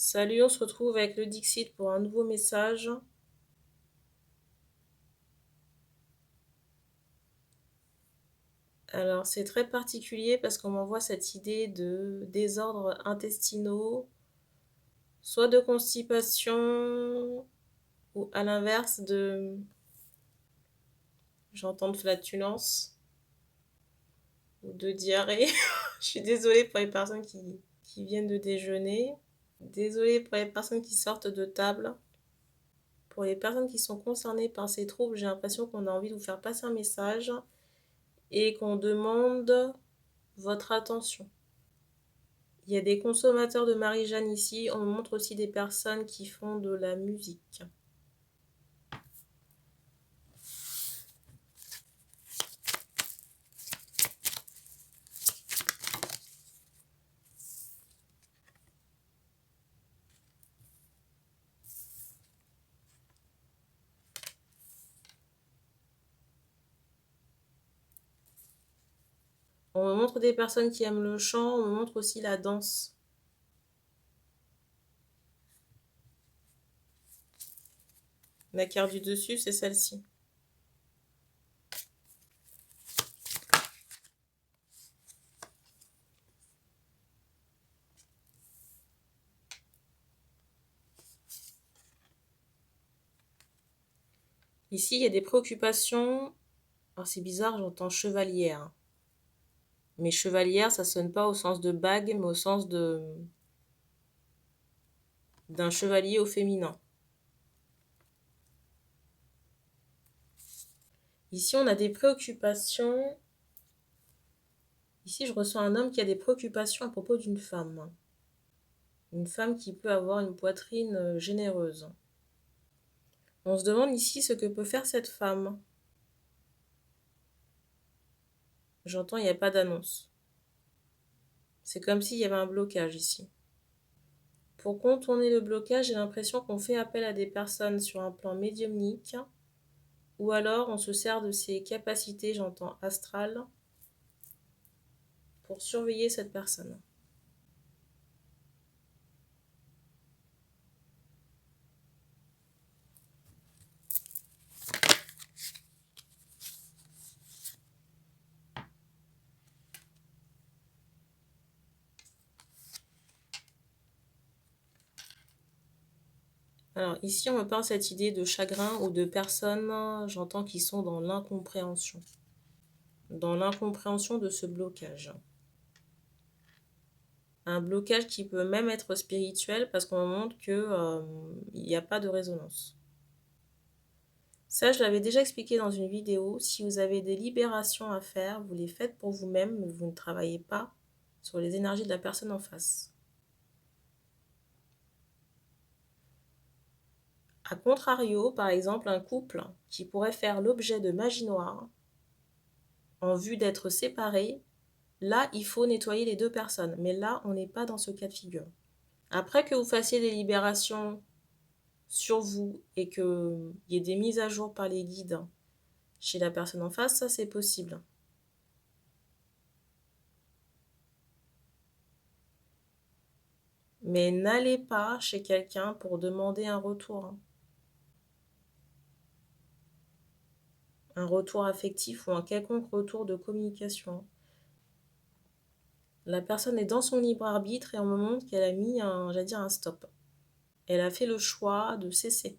Salut, on se retrouve avec le Dixit pour un nouveau message. Alors, c'est très particulier parce qu'on m'envoie cette idée de désordres intestinaux, soit de constipation, ou à l'inverse j'entends de flatulence, ou de diarrhée. Je suis désolée pour les personnes qui viennent de déjeuner. Désolée pour les personnes qui sortent de table. Pour les personnes qui sont concernées par ces troubles, j'ai l'impression qu'on a envie de vous faire passer un message et qu'on demande votre attention. Il y a des consommateurs de Marie-Jeanne ici. On me montre aussi des personnes qui font de la musique. On me montre des personnes qui aiment le chant. On me montre aussi la danse. La carte du dessus, c'est celle-ci. Ici, il y a des préoccupations. Alors, c'est bizarre, j'entends chevalière. Mais chevalière, ça sonne pas au sens de bague, mais au sens d'un chevalier au féminin. Ici, on a des préoccupations. Ici, je ressens un homme qui a des préoccupations à propos d'une femme. Une femme qui peut avoir une poitrine généreuse. On se demande ici ce que peut faire cette femme. J'entends, il n'y a pas d'annonce. C'est comme s'il y avait un blocage ici. Pour contourner le blocage, j'ai l'impression qu'on fait appel à des personnes sur un plan médiumnique, ou alors on se sert de ses capacités, j'entends astrales, pour surveiller cette personne. Alors ici, on me parle cette idée de chagrin ou de personnes, j'entends, qui sont dans l'incompréhension. Dans l'incompréhension de ce blocage. Un blocage qui peut même être spirituel parce qu'on me montre qu'il n'y a pas de résonance. Ça, je l'avais déjà expliqué dans une vidéo. Si vous avez des libérations à faire, vous les faites pour vous-même, mais vous ne travaillez pas sur les énergies de la personne en face. A contrario, par exemple, un couple qui pourrait faire l'objet de magie noire en vue d'être séparés, là, il faut nettoyer les deux personnes. Mais là, on n'est pas dans ce cas de figure. Après que vous fassiez des libérations sur vous et qu'il y ait des mises à jour par les guides chez la personne en face, ça c'est possible. Mais n'allez pas chez quelqu'un pour demander un retour. Un retour affectif ou un quelconque retour de communication. La personne est dans son libre arbitre et on me montre qu'elle a mis un stop. Elle a fait le choix de cesser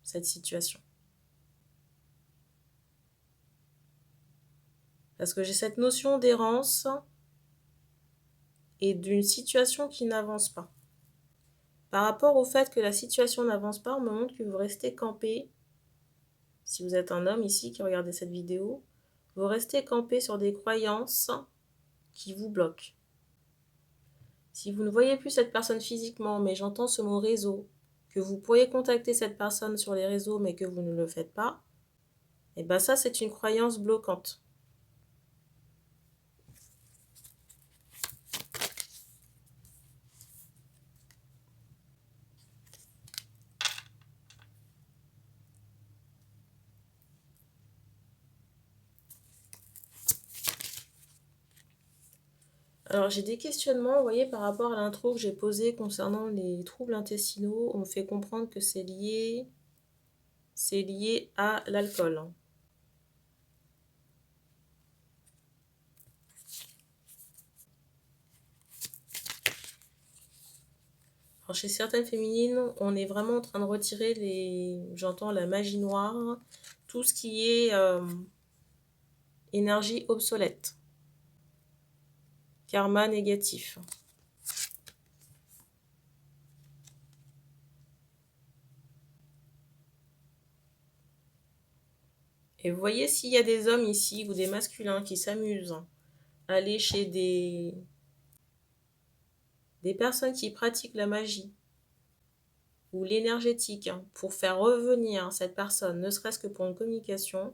cette situation. Parce que j'ai cette notion d'errance et d'une situation qui n'avance pas. Par rapport au fait que la situation n'avance pas, on me montre que vous restez campé. Si vous êtes un homme ici qui regardez cette vidéo, vous restez campé sur des croyances qui vous bloquent. Si vous ne voyez plus cette personne physiquement, mais j'entends ce mot réseau, que vous pourriez contacter cette personne sur les réseaux, mais que vous ne le faites pas, et bien ça, c'est une croyance bloquante. Alors, j'ai des questionnements, vous voyez, par rapport à l'intro que j'ai posée concernant les troubles intestinaux. On me fait comprendre que c'est lié à l'alcool. Alors, chez certaines féminines, on est vraiment en train de retirer j'entends la magie noire, tout ce qui est énergie obsolète, karma négatif. Et vous voyez, s'il y a des hommes ici ou des masculins qui s'amusent à aller chez des personnes qui pratiquent la magie ou l'énergétique pour faire revenir cette personne, ne serait-ce que pour une communication,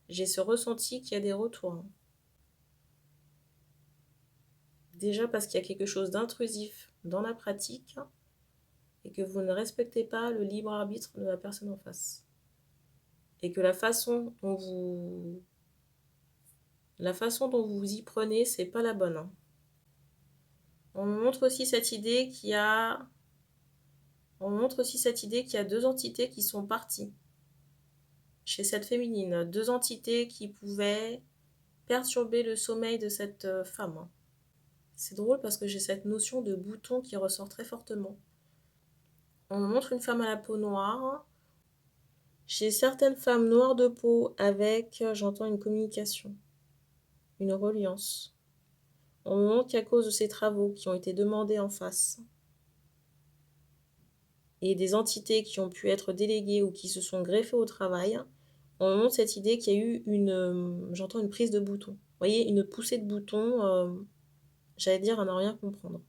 j'ai ce ressenti qu'il y a des retours. Déjà parce qu'il y a quelque chose d'intrusif dans la pratique et que vous ne respectez pas le libre arbitre de la personne en face. Et que la façon dont vous vous y prenez, c'est pas la bonne. On me montre aussi cette idée qu'il y a deux entités qui sont parties chez cette féminine, deux entités qui pouvaient perturber le sommeil de cette femme. C'est drôle parce que j'ai cette notion de bouton qui ressort très fortement. On me montre une femme à la peau noire. Chez certaines femmes noires de peau avec, j'entends une communication, une reliance. On me montre qu'à cause de ces travaux qui ont été demandés en face et des entités qui ont pu être déléguées ou qui se sont greffées au travail, on me montre cette idée qu'il y a eu j'entends une prise de bouton. Vous voyez, une poussée de bouton, j'allais dire à ne rien comprendre.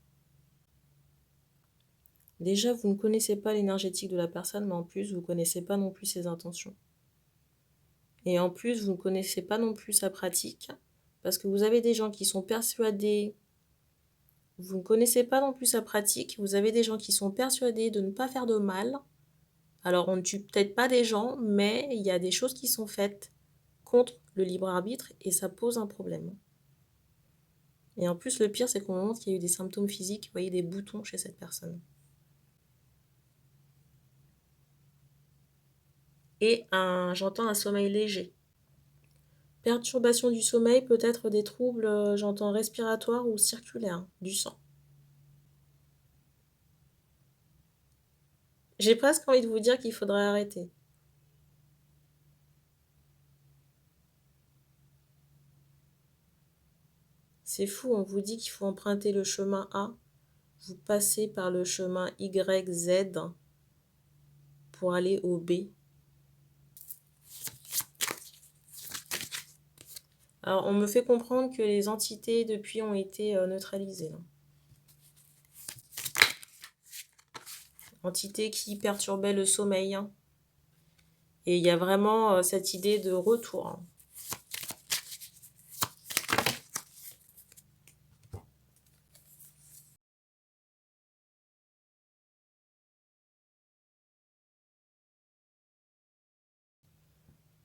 Déjà, vous ne connaissez pas l'énergétique de la personne, mais en plus, vous ne connaissez pas non plus ses intentions. Et en plus, vous ne connaissez pas non plus sa pratique, parce que vous avez des gens qui sont persuadés, vous ne connaissez pas non plus sa pratique, vous avez des gens qui sont persuadés de ne pas faire de mal. Alors, on ne tue peut-être pas des gens, mais il y a des choses qui sont faites contre le libre arbitre et ça pose un problème. Et en plus, le pire, c'est qu'on montre qu'il y a eu des symptômes physiques, vous voyez des boutons chez cette personne. Et j'entends un sommeil léger. Perturbation du sommeil, peut-être des troubles, j'entends respiratoires ou circulaires, du sang. J'ai presque envie de vous dire qu'il faudrait arrêter. C'est fou, on vous dit qu'il faut emprunter le chemin A, vous passez par le chemin YZ pour aller au B. Alors, on me fait comprendre que les entités depuis ont été neutralisées. Entités qui perturbaient le sommeil. Et il y a vraiment cette idée de retour.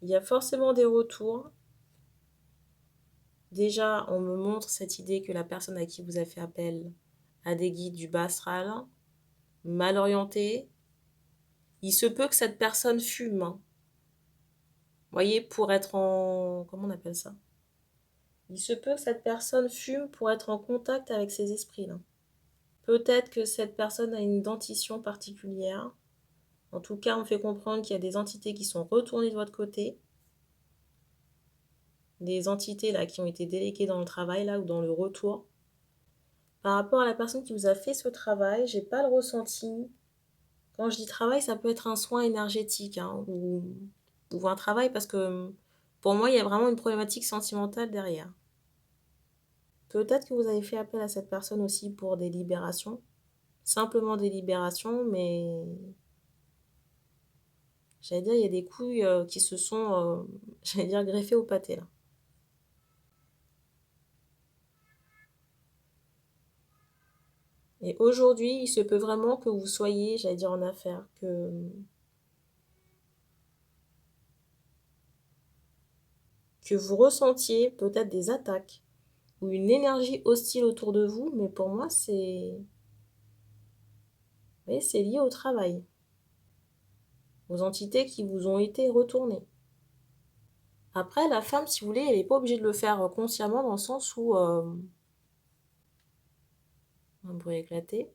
Il y a forcément des retours. Déjà, on me montre cette idée que la personne à qui vous avez fait appel a des guides du bas astral, mal orientés. Il se peut que cette personne fume. Vous voyez, pour être en... Comment on appelle ça? Il se peut que cette personne fume pour être en contact avec ces esprits-là. Peut-être que cette personne a une dentition particulière. En tout cas, on fait comprendre qu'il y a des entités qui sont retournées de votre côté. Des entités là qui ont été déléguées dans le travail là ou dans le retour. Par rapport à la personne qui vous a fait ce travail, j'ai pas le ressenti. Quand je dis travail, ça peut être un soin énergétique ou un travail parce que pour moi, il y a vraiment une problématique sentimentale derrière. Peut-être que vous avez fait appel à cette personne aussi pour des libérations. Simplement des libérations, mais j'allais dire, il y a des couilles qui se sont, j'allais dire, greffées au pâté là. Et aujourd'hui, il se peut vraiment que vous soyez, j'allais dire, en affaires, que vous ressentiez peut-être des attaques ou une énergie hostile autour de vous, mais pour moi, c'est lié au travail, aux entités qui vous ont été retournées. Après, la femme, si vous voulez, elle n'est pas obligée de le faire consciemment dans le sens où... un bruit éclaté.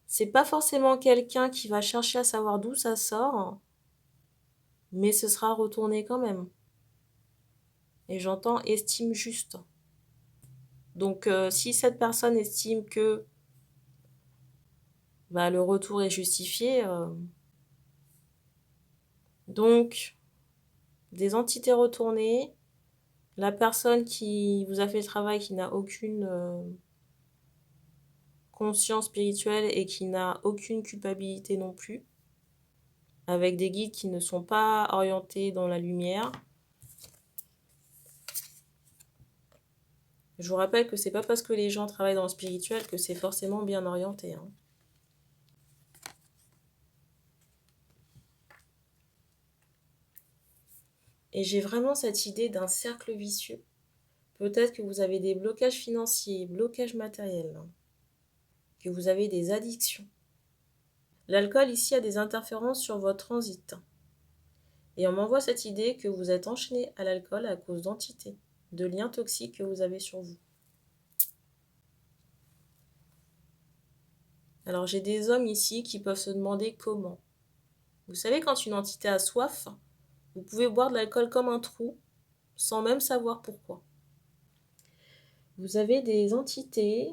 C'est pas forcément quelqu'un qui va chercher à savoir d'où ça sort, mais ce sera retourné quand même. Et j'entends estime juste. Donc, si cette personne estime que le retour est justifié, donc des entités retournées, la personne qui vous a fait le travail qui n'a aucune conscience spirituelle et qui n'a aucune culpabilité non plus, avec des guides qui ne sont pas orientés dans la lumière. Je vous rappelle que c'est pas parce que les gens travaillent dans le spirituel que c'est forcément bien orienté, hein. Et j'ai vraiment cette idée d'un cercle vicieux. Peut-être que vous avez des blocages financiers, blocages matériels, hein, que vous avez des addictions. L'alcool ici a des interférences sur votre transit. Et on m'envoie cette idée que vous êtes enchaîné à l'alcool à cause d'entités, de liens toxiques que vous avez sur vous. Alors j'ai des hommes ici qui peuvent se demander comment. Vous savez, quand une entité a soif, vous pouvez boire de l'alcool comme un trou, sans même savoir pourquoi. Vous avez des entités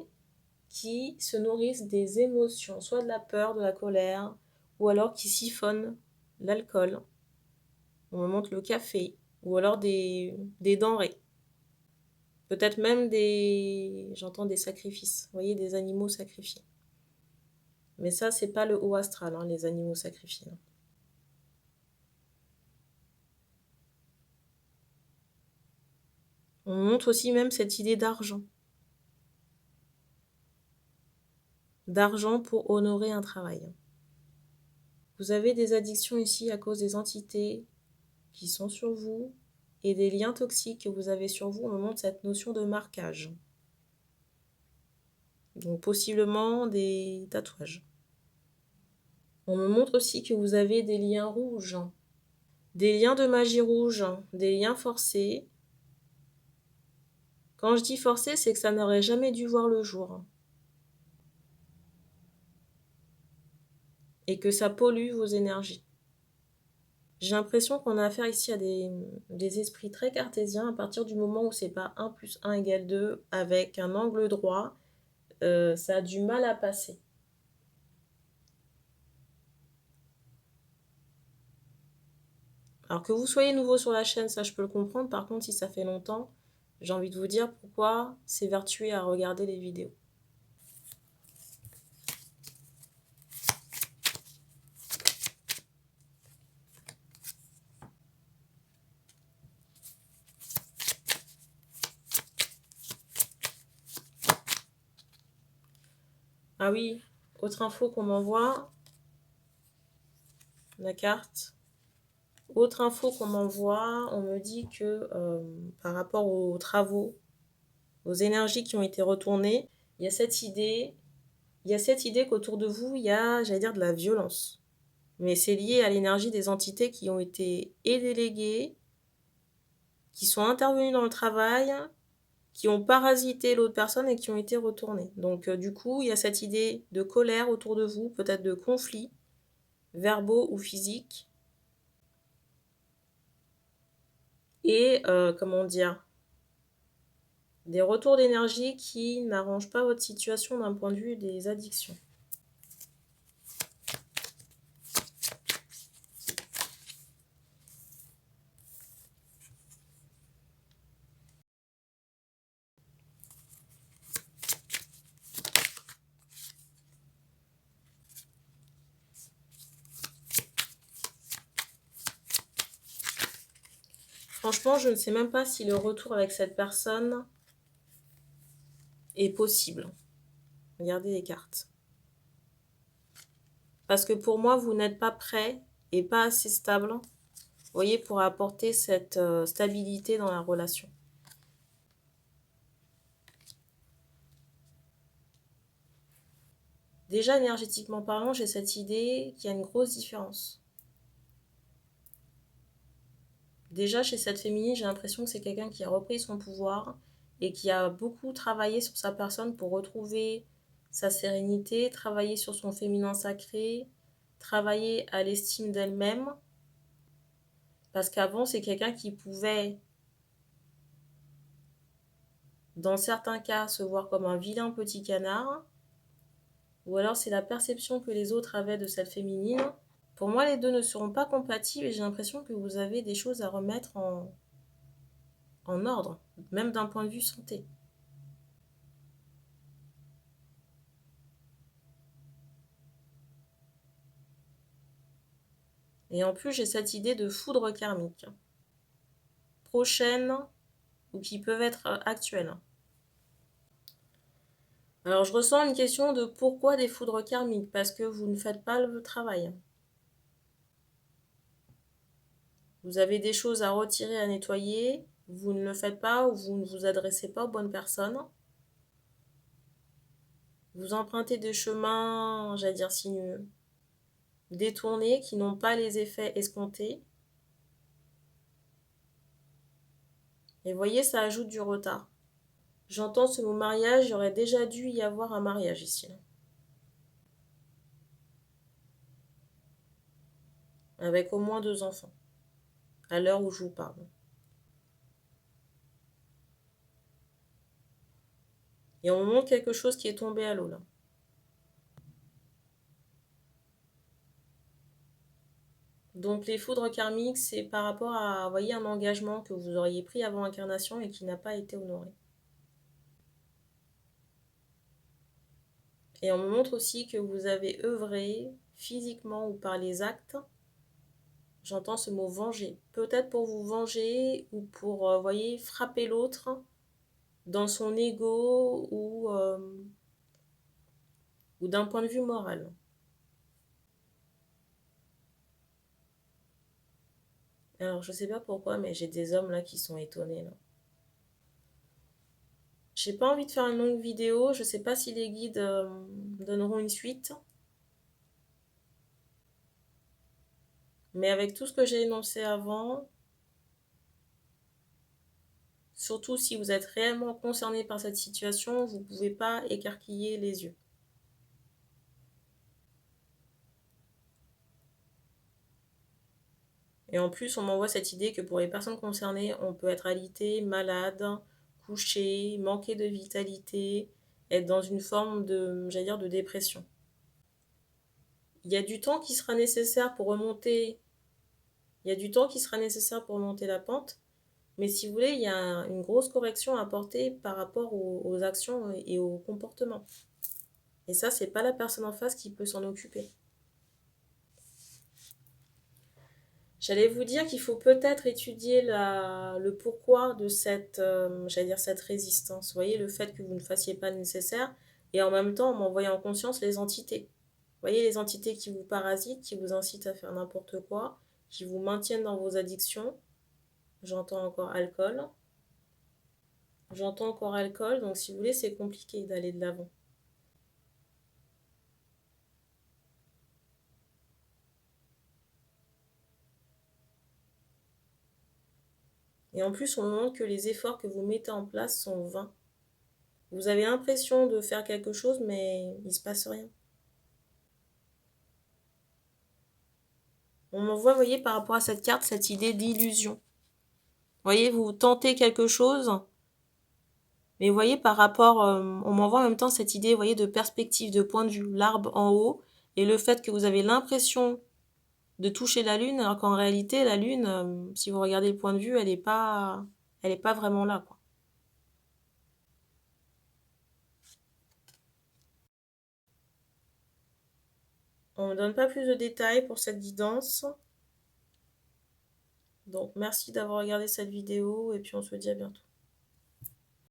qui se nourrissent des émotions, soit de la peur, de la colère, ou alors qui siphonnent l'alcool, on me montre le café, ou alors des denrées. Peut-être même j'entends des sacrifices, vous voyez, des animaux sacrifiés. Mais ça, c'est pas le haut astral, hein, les animaux sacrifiés. On montre aussi même cette idée d'argent. D'argent pour honorer un travail. Vous avez des addictions ici à cause des entités qui sont sur vous et des liens toxiques que vous avez sur vous. On me montre cette notion de marquage. Donc possiblement des tatouages. On me montre aussi que vous avez des liens rouges, des liens de magie rouge, des liens forcés. Quand je dis forcés, c'est que ça n'aurait jamais dû voir le jour. Et que ça pollue vos énergies. J'ai l'impression qu'on a affaire ici à des esprits très cartésiens à partir du moment où c'est pas 1 + 1 = 2 avec un angle droit, ça a du mal à passer. Alors que vous soyez nouveau sur la chaîne, ça je peux le comprendre. Par contre, si ça fait longtemps, j'ai envie de vous dire pourquoi s'évertuer à regarder les vidéos. Ah oui, autre info qu'on m'envoie, la carte. Autre info qu'on m'envoie, on me dit que par rapport aux travaux, aux énergies qui ont été retournées, il y a cette idée qu'autour de vous, il y a, j'allais dire, de la violence. Mais c'est lié à l'énergie des entités qui ont été déléguées, qui sont intervenues dans le travail, qui ont parasité l'autre personne et qui ont été retournées. Donc du coup, il y a cette idée de colère autour de vous, peut-être de conflits, verbaux ou physiques. Et comment dire, des retours d'énergie qui n'arrangent pas votre situation d'un point de vue des addictions. Franchement, je ne sais même pas si le retour avec cette personne est possible. Regardez les cartes. Parce que pour moi, vous n'êtes pas prêt et pas assez stable, vous voyez, pour apporter cette stabilité dans la relation. Déjà, énergétiquement parlant, j'ai cette idée qu'il y a une grosse différence. Déjà, chez cette féminine, j'ai l'impression que c'est quelqu'un qui a repris son pouvoir et qui a beaucoup travaillé sur sa personne pour retrouver sa sérénité, travailler sur son féminin sacré, travailler à l'estime d'elle-même. Parce qu'avant, c'est quelqu'un qui pouvait, dans certains cas, se voir comme un vilain petit canard, ou alors c'est la perception que les autres avaient de cette féminine. Pour moi, les deux ne seront pas compatibles et j'ai l'impression que vous avez des choses à remettre en ordre, même d'un point de vue santé. Et en plus, j'ai cette idée de foudre karmique, prochaine ou qui peuvent être actuelles. Alors, je ressens une question de pourquoi des foudres karmiques, parce que vous ne faites pas le travail. Vous avez des choses à retirer, à nettoyer, vous ne le faites pas ou vous ne vous adressez pas aux bonnes personnes. Vous empruntez des chemins, j'allais dire sinueux, détournés, qui n'ont pas les effets escomptés. Et voyez, ça ajoute du retard. J'entends ce mot mariage, il y aurait déjà dû y avoir un mariage ici. Avec au moins 2 enfants, à l'heure où je vous parle. Et on me montre quelque chose qui est tombé à l'eau là. Donc les foudres karmiques, c'est par rapport à, vous voyez, un engagement que vous auriez pris avant incarnation et qui n'a pas été honoré. Et on me montre aussi que vous avez œuvré physiquement ou par les actes. J'entends ce mot venger. Peut-être pour vous venger ou pour, vous voyez, frapper l'autre dans son ego ou d'un point de vue moral. Alors, je sais pas pourquoi, mais j'ai des hommes là qui sont étonnés là. J'ai pas envie de faire une longue vidéo. Je sais pas si les guides donneront une suite. Mais avec tout ce que j'ai énoncé avant, surtout si vous êtes réellement concerné par cette situation, vous ne pouvez pas écarquiller les yeux. Et en plus, on m'envoie cette idée que pour les personnes concernées, on peut être alité, malade, couché, manquer de vitalité, être dans une forme de, j'allais dire, de dépression. Il y a du temps qui sera nécessaire pour remonter, il y a du temps qui sera nécessaire pour remonter la pente, mais si vous voulez, il y a une grosse correction à apporter par rapport aux actions et aux comportements. Et ça, c'est pas la personne en face qui peut s'en occuper. J'allais vous dire qu'il faut peut-être étudier le pourquoi de cette, j'allais dire cette résistance. Vous voyez, le fait que vous ne fassiez pas le nécessaire et en même temps en m'envoyant en conscience les entités. Vous voyez, les entités qui vous parasitent, qui vous incitent à faire n'importe quoi, qui vous maintiennent dans vos addictions. J'entends encore alcool. J'entends encore alcool, donc si vous voulez, c'est compliqué d'aller de l'avant. Et en plus, on montre que les efforts que vous mettez en place sont vains. Vous avez l'impression de faire quelque chose, mais il ne se passe rien. On m'envoie, vous voyez, par rapport à cette carte, cette idée d'illusion. Vous voyez, vous tentez quelque chose, mais vous voyez, par rapport, on m'envoie en même temps cette idée, vous voyez, de perspective, de point de vue, l'arbre en haut, et le fait que vous avez l'impression de toucher la lune, alors qu'en réalité, la lune, si vous regardez le point de vue, elle n'est pas vraiment là, quoi. On ne me donne pas plus de détails pour cette guidance. Donc, merci d'avoir regardé cette vidéo, et puis on se dit à bientôt.